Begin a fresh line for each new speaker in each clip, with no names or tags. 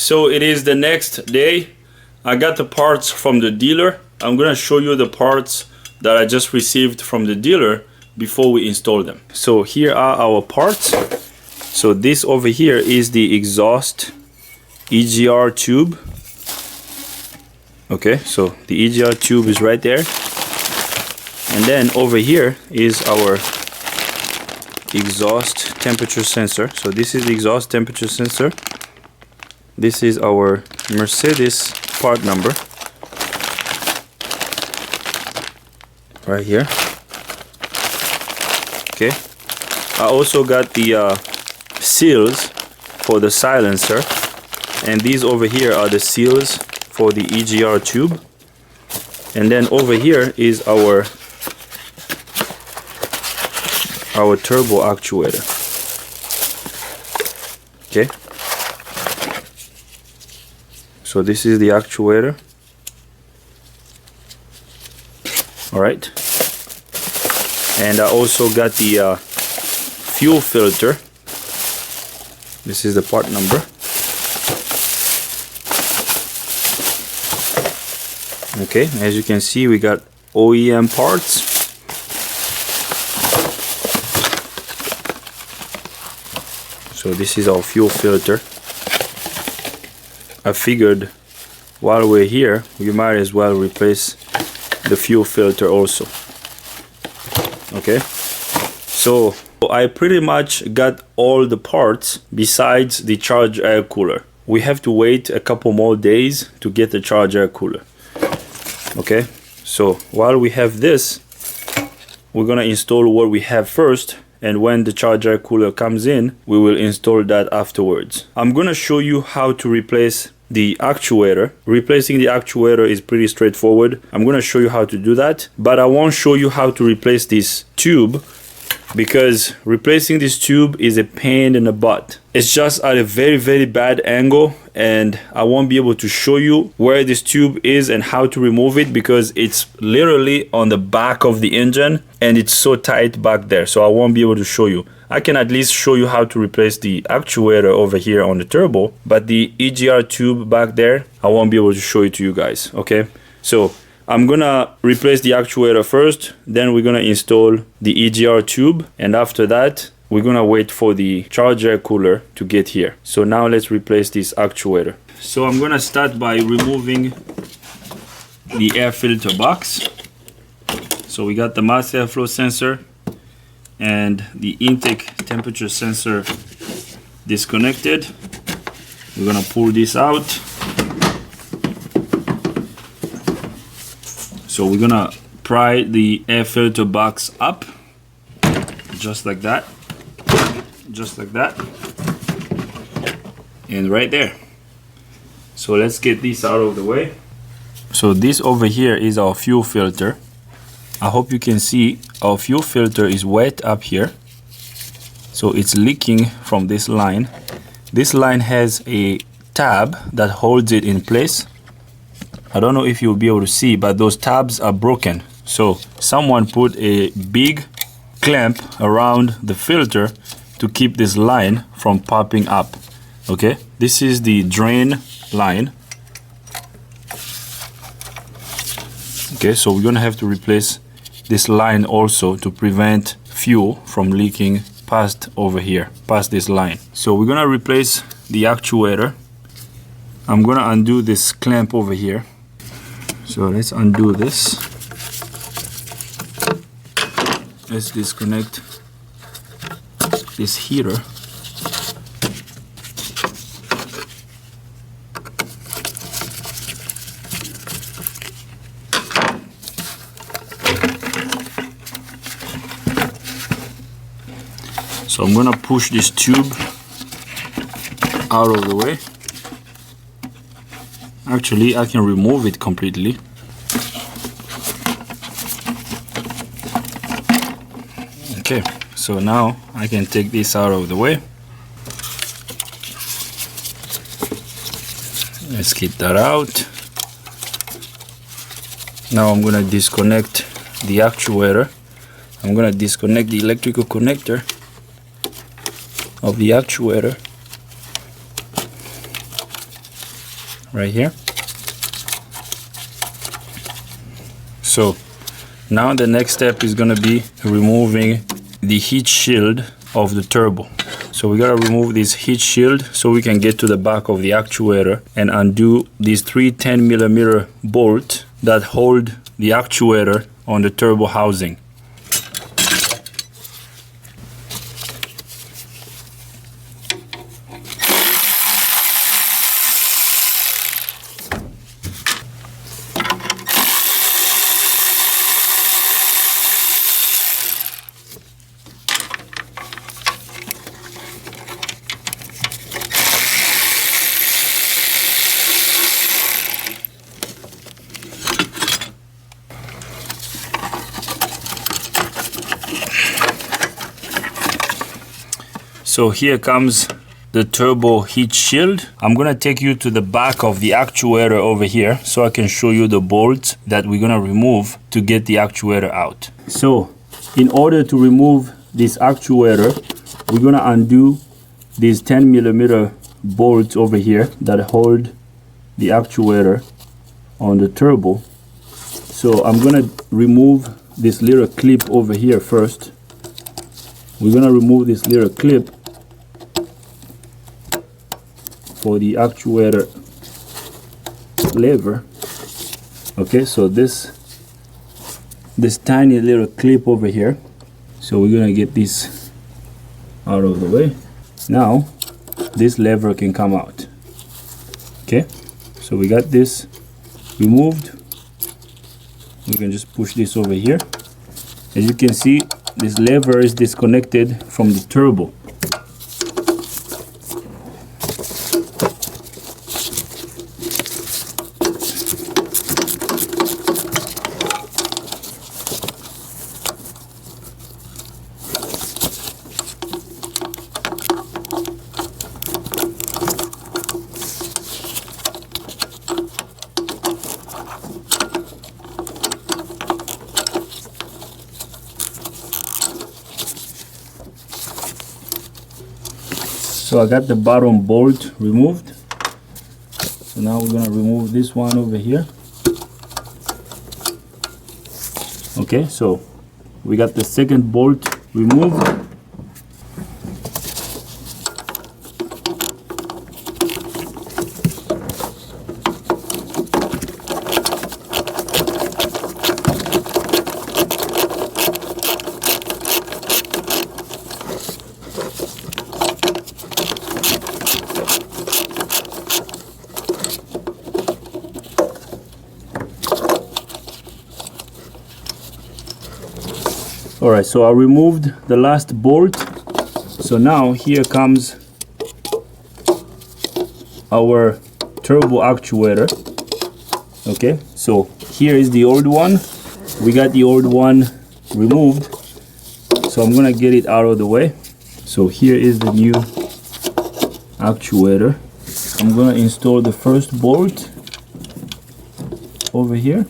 so it is the next day. I got the parts from the dealer. I'm gonna show you the parts that I just received from the dealer before we install them. So here are our parts. So this over here is the exhaust EGR tube. Okay, so the EGR tube is right there. And then over here is our exhaust temperature sensor. So this is the exhaust temperature sensor. This is our Mercedes part number right here. Okay, I also got the seals for the silencer, and these over here are the seals for the EGR tube. And then over here is our turbo actuator. Okay, so this is the actuator. All right, and I also got the fuel filter. This is the part number. Okay, as you can see, we got OEM parts. So this is our fuel filter. I figured while we're here, we might as well replace the fuel filter also. Okay, so I pretty much got all the parts besides the charge air cooler. We have to wait a couple more days to get the charge air cooler. Okay, so while we have this, we're gonna install what we have first, and when the charge air cooler comes in, we will install that afterwards. I'm gonna show you how to replace the actuator. Replacing the actuator is pretty straightforward. I'm gonna show you how to do that, but I won't show you how to replace this tube, because replacing this tube is a pain in the butt. It's just at a very bad angle, and I won't be able to show you where this tube is and how to remove it, because it's literally on the back of the engine and it's so tight back there, so I won't be able to show you. I can at least show you how to replace the actuator over here on the turbo, but the EGR tube back there, I won't be able to show it to you guys. Okay, so I'm gonna replace the actuator first, then we're gonna install the EGR tube, and after that we're gonna wait for the charge air cooler to get here. So now let's replace this actuator. So I'm gonna start by removing the air filter box. So we got the mass airflow sensor and the intake temperature sensor disconnected. We're gonna pull this out. So we're gonna pry the air filter box up, just like that, and right there. So let's get this out of the way. So this over here is our fuel filter. I hope you can see our fuel filter is wet up here, so it's leaking from this line. This line has a tab that holds it in place. I don't know if you'll be able to see, but those tabs are broken. So someone put a big clamp around the filter to keep this line from popping up. Okay, this is the drain line. Okay, so we're gonna have to replace this line also to prevent fuel from leaking past over here, past this line. So we're gonna replace the actuator. I'm gonna undo this clamp over here. So let's undo this. Let's disconnect this heater. So I'm gonna push this tube out of the way. Actually, I can remove it completely. Okay, so now I can take this out of the way. Let's keep that out. Now I'm gonna disconnect the actuator. I'm gonna disconnect the electrical connector of the actuator. right here. So now the next step is gonna be removing the heat shield of the turbo. So we gotta remove this heat shield so we can get to the back of the actuator and undo these 3 10mm bolts that hold the actuator on the turbo housing. So here comes the turbo heat shield. I'm gonna take you to the back of the actuator over here so I can show you the bolts that we're gonna remove to get the actuator out. So in order to remove this actuator, we're gonna undo these 10mm bolts over here that hold the actuator on the turbo. So I'm gonna remove this little clip over here first. We're gonna remove this little clip for the actuator lever. Okay, so this tiny little clip over here. So we're gonna get this out of the way. Now this lever can come out. Okay, so we got this removed. We can just push this over here. As you can see, this lever is disconnected from the turbo. So I got the bottom bolt removed. So now we're gonna remove this one over here. Okay, so we got the second bolt removed. Alright, so I removed the last bolt. So now here comes our turbo actuator. Okay, so here is the old one. We got the old one removed. So I'm gonna get it out of the way. So here is the new actuator. I'm gonna install the first bolt over here.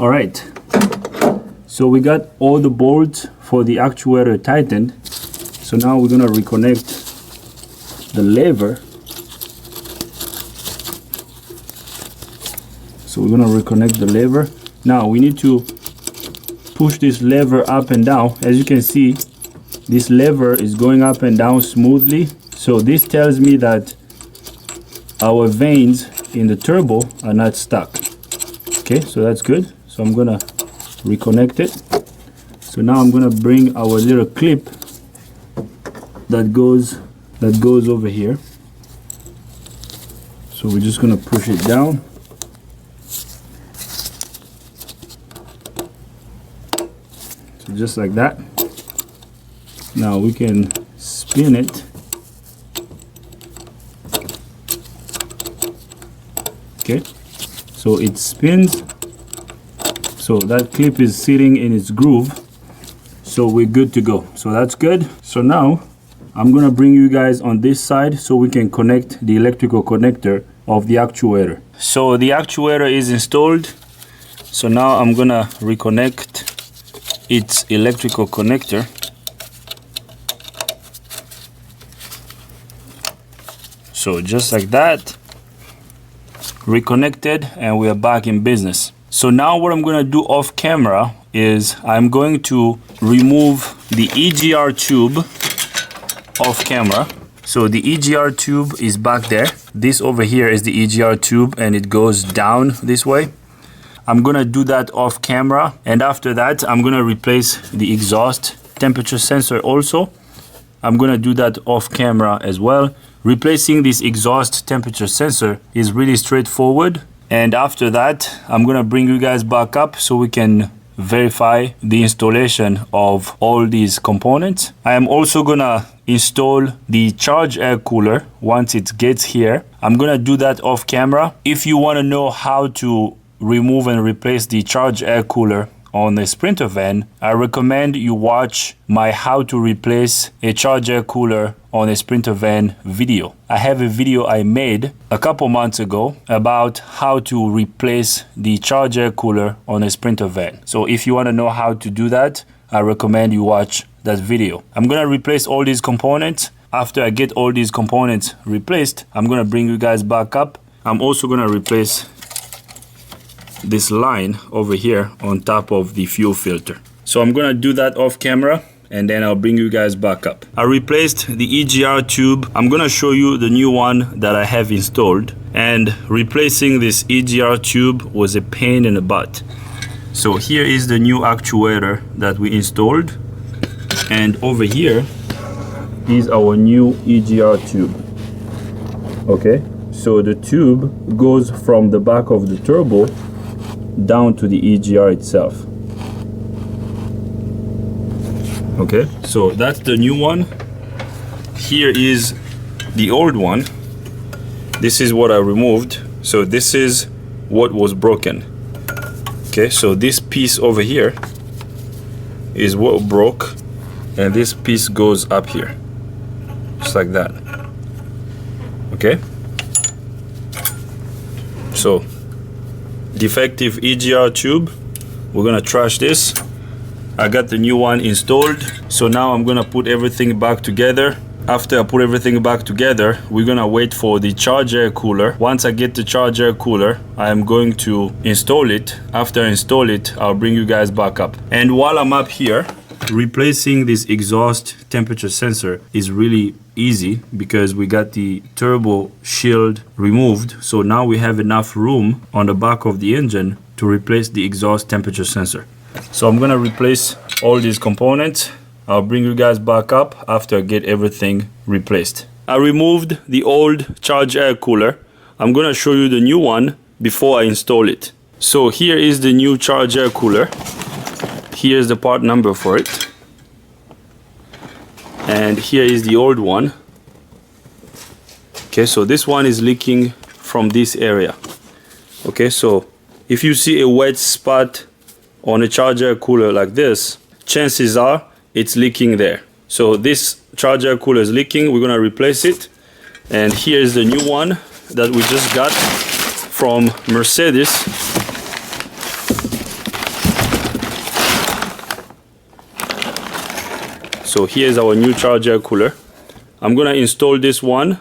All right, so we got all the bolts for the actuator tightened. So now we're gonna reconnect the lever. So we're gonna reconnect the lever. Now we need to push this lever up and down. As you can see, this lever is going up and down smoothly. So this tells me that our vanes in the turbo are not stuck. Okay, so that's good. So I'm gonna reconnect it. So now I'm gonna bring our little clip that goes over here. So we're just gonna push it down. So just like that. Now we can spin it. Okay, so it spins. So that clip is sitting in its groove. So we're good to go. So that's good. So now I'm gonna bring you guys on this side so we can connect the electrical connector of the actuator. So the actuator is installed. So now I'm gonna reconnect its electrical connector. So just like that, reconnected, and we are back in business. So now what I'm gonna do off camera is I'm going to remove the EGR tube off camera. So the EGR tube is back there. This over here is the EGR tube and it goes down this way. I'm gonna do that off camera, and after that I'm gonna replace the exhaust temperature sensor also. I'm gonna do that off camera as well. Replacing this exhaust temperature sensor is really straightforward, and after that I'm gonna bring you guys back up so we can verify the installation of all these components. I am also gonna install the charge air cooler once it gets here. I'm gonna do that off camera. If you want to know how to remove and replace the charge air cooler on a Sprinter van, I recommend you watch my how to replace a charge air cooler on a Sprinter van video. I have a video I made a couple months ago about how to replace the charge air cooler on a Sprinter van. So if you want to know how to do that, I recommend you watch that video. I'm gonna replace all these components. After I get all these components replaced, I'm gonna bring you guys back up. I'm also gonna replace this line over here on top of the fuel filter. So I'm gonna do that off camera and then I'll bring you guys back up. I replaced the EGR tube. I'm gonna show you the new one that I have installed, and replacing this EGR tube was a pain in the butt. So here is the new actuator that we installed, and over here is our new EGR tube. Okay, so the tube goes from the back of the turbo down to the EGR itself. Okay, so that's the new one. Here is the old one. This is what I removed. So this is what was broken. Okay, so this piece over here is what broke, and this piece goes up here, just like that. Okay, so defective EGR tube, we're gonna trash this. I got the new one installed, so now I'm gonna put everything back together. After I put everything back together, we're gonna wait for the charge air cooler. Once I get the charge air cooler, I am going to install it. After I install it, I'll bring you guys back up. And while I'm up here, replacing this exhaust temperature sensor is really easy because we got the turbo shield removed. So now we have enough room on the back of the engine to replace the exhaust temperature sensor. So I'm gonna replace all these components. I'll bring you guys back up after I get everything replaced. I removed the old charge air cooler. I'm gonna show you the new one before I install it. So here is the new charge air cooler. Here's the part number for it. And here is the old one. Okay, so this one is leaking from this area. Okay, so if you see a wet spot on a charge air cooler like this, chances are it's leaking there. So this charge air cooler is leaking. We're gonna replace it. And here is the new one that we just got from Mercedes. So here's our new charge air cooler. I'm gonna install this one,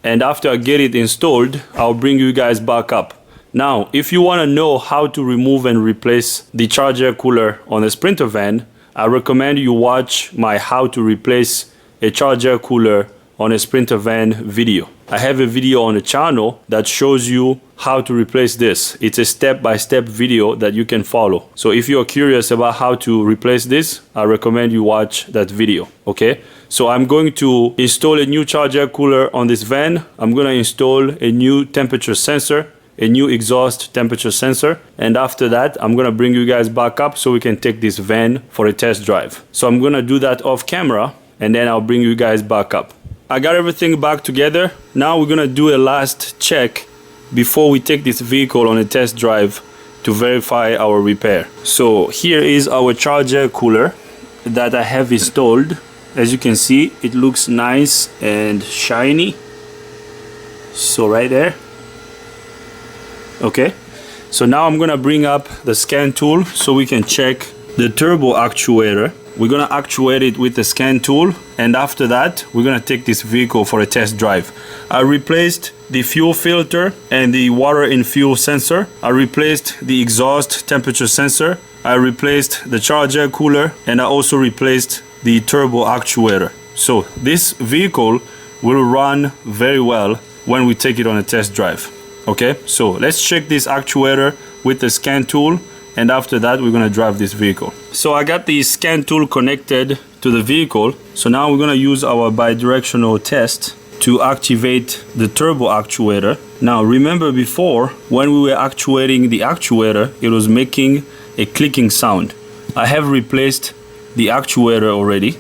and after I get it installed, I'll bring you guys back up. Now, if you want to know how to remove and replace the charger cooler on a Sprinter van, I recommend you watch my how to replace a charger cooler on a Sprinter van video. I have a video on the channel that shows you how to replace this. It's a step-by-step video that you can follow. So if you're curious about how to replace this, I recommend you watch that video, okay? So I'm going to install a new charger cooler on this van. I'm gonna install a new temperature sensor, a new exhaust temperature sensor, and after that I'm gonna bring you guys back up so we can take this van for a test drive. So I'm gonna do that off camera and then I'll bring you guys back up. I got everything back together. Now we're gonna do a last check before we take this vehicle on a test drive to verify our repair. So here is our charger cooler that I have installed. As you can see, it looks nice and shiny. So right there. Okay, so now I'm gonna bring up the scan tool so we can check the turbo actuator. We're gonna actuate it with the scan tool, and after that we're gonna take this vehicle for a test drive. I replaced the fuel filter and the water in fuel sensor. I replaced the exhaust temperature sensor. I replaced the charger cooler, and I also replaced the turbo actuator. So this vehicle will run very well when we take it on a test drive. Okay, so let's check this actuator with the scan tool, and after that we're gonna drive this vehicle. So I got the scan tool connected to the vehicle. So now we're gonna use our bidirectional test to activate the turbo actuator. Now remember before, when we were actuating the actuator, it was making a clicking sound. I have replaced the actuator already.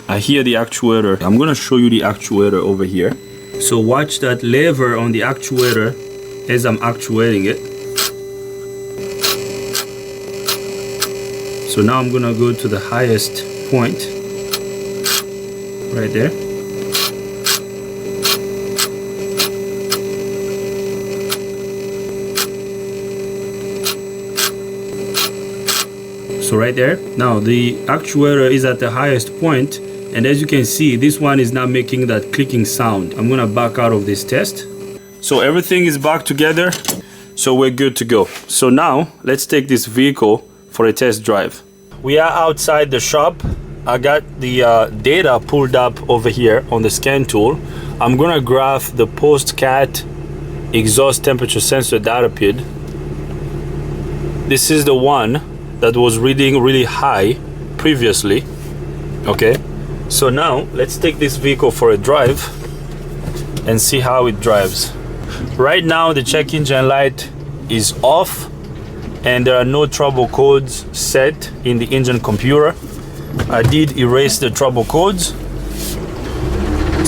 I hear the actuator. I'm gonna show you the actuator over here. So watch that lever on the actuator as I'm actuating it. So now I'm gonna go to the highest point right there. So right there. Now the actuator is at the highest point, and as you can see, this one is not making that clicking sound. I'm gonna back out of this test. So everything is back together, so we're good to go. So now let's take this vehicle for a test drive. We are outside the shop. I got the data pulled up over here on the scan tool. I'm gonna graph the post-cat exhaust temperature sensor data PID. This is the one that was reading really high previously. Okay, so now let's take this vehicle for a drive and see how it drives. Right now the check engine light is off and there are no trouble codes set in the engine computer. I did erase the trouble codes.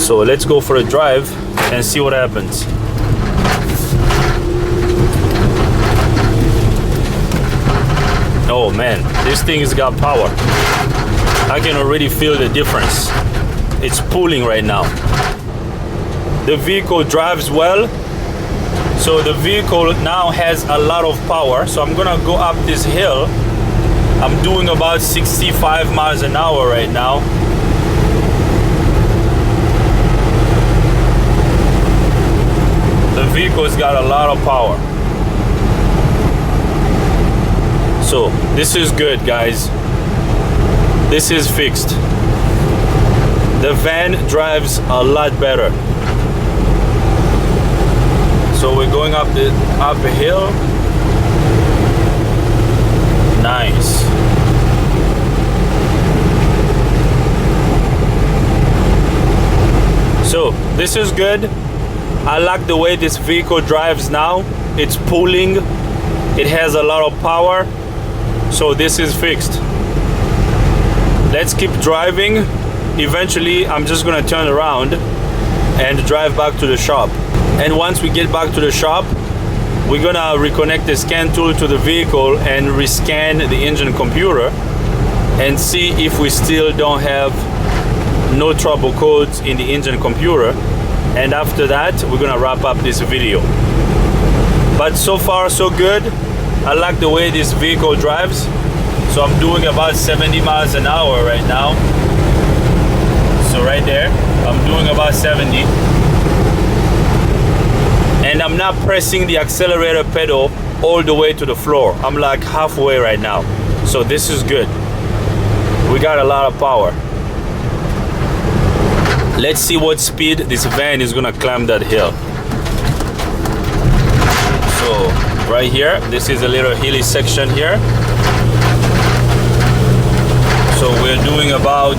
So let's go for a drive and see what happens. Oh man, this thing has got power. I can already feel the difference. It's pulling right now. The vehicle drives well. So the vehicle now has a lot of power. So I'm gonna go up this hill. I'm doing about 65 miles an hour right now. The vehicle's got a lot of power. So this is good, guys. This is fixed. The van drives a lot better. So we're going up a hill. Nice. So this is good. I like the way this vehicle drives now. It's pulling. It has a lot of power. So this is fixed. Let's keep driving. Eventually I'm just gonna turn around and drive back to the shop. And once we get back to the shop, we're gonna reconnect the scan tool to the vehicle and rescan the engine computer and see if we still don't have no trouble codes in the engine computer. And after that we're gonna wrap up this video. But so far so good. I like the way this vehicle drives. So I'm doing about 70 miles an hour right now. So right there, I'm doing about 70. and I'm not pressing the accelerator pedal all the way to the floor. I'm like halfway right now. So this is good. We got a lot of power. Let's see what speed this van is gonna climb that hill. So right here, this is a little hilly section here. So we're doing about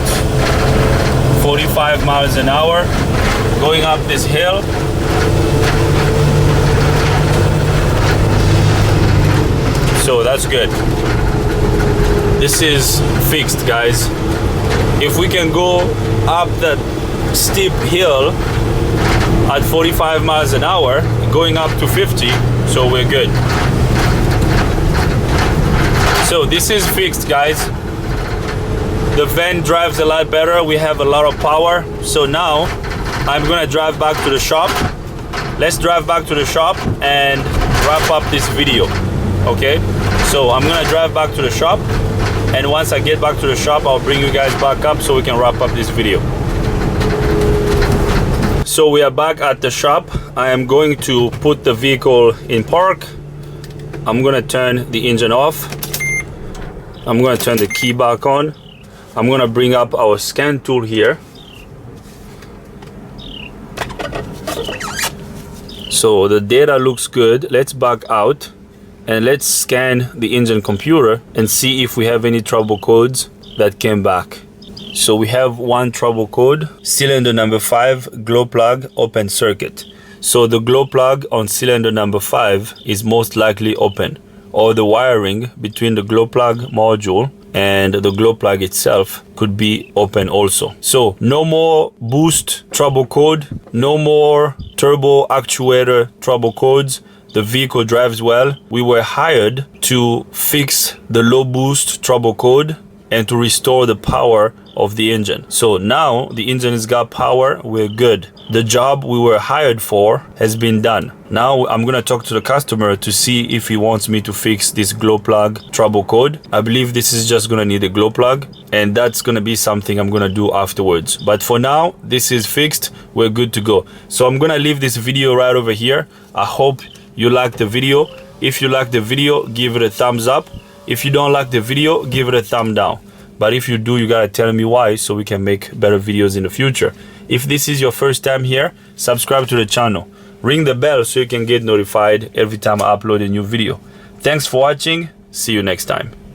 45 miles an hour going up this hill. So that's good. This is fixed, guys. If we can go up that steep hill at 45 miles an hour, going up to 50, so we're good. So this is fixed, guys. The van drives a lot better. We have a lot of power. So now I'm gonna drive back to the shop. Let's drive back to the shop and wrap up this video. Okay, so I'm gonna drive back to the shop, and once I get back to the shop, I'll bring you guys back up so we can wrap up this video. So we are back at the shop. I am going to put the vehicle in park. I'm gonna turn the engine off. I'm gonna turn the key back on. I'm gonna bring up our scan tool here. So the data looks good. Let's back out and let's scan the engine computer and see if we have any trouble codes that came back. So we have one trouble code, cylinder number 5, glow plug, open circuit. So the glow plug on cylinder number 5 is most likely open, or the wiring between the glow plug module and the glow plug itself could be open also. So no more boost trouble code, no more turbo actuator trouble codes. The vehicle drives well. We were hired to fix the low boost trouble code and to restore the power of the engine. So now the engine has got power, we're good. The job we were hired for has been done. Now I'm gonna talk to the customer to see if he wants me to fix this glow plug trouble code. I believe this is just gonna need a glow plug, and that's gonna be something I'm gonna do afterwards. But for now, this is fixed, we're good to go. So I'm gonna leave this video right over here. I hope you liked the video. If you like the video, give it a thumbs up. If you don't like the video, give it a thumb down. But if you do, you gotta tell me why so we can make better videos in the future. If this is your first time here, subscribe to the channel. Ring the bell so you can get notified every time I upload a new video. Thanks for watching. See you next time.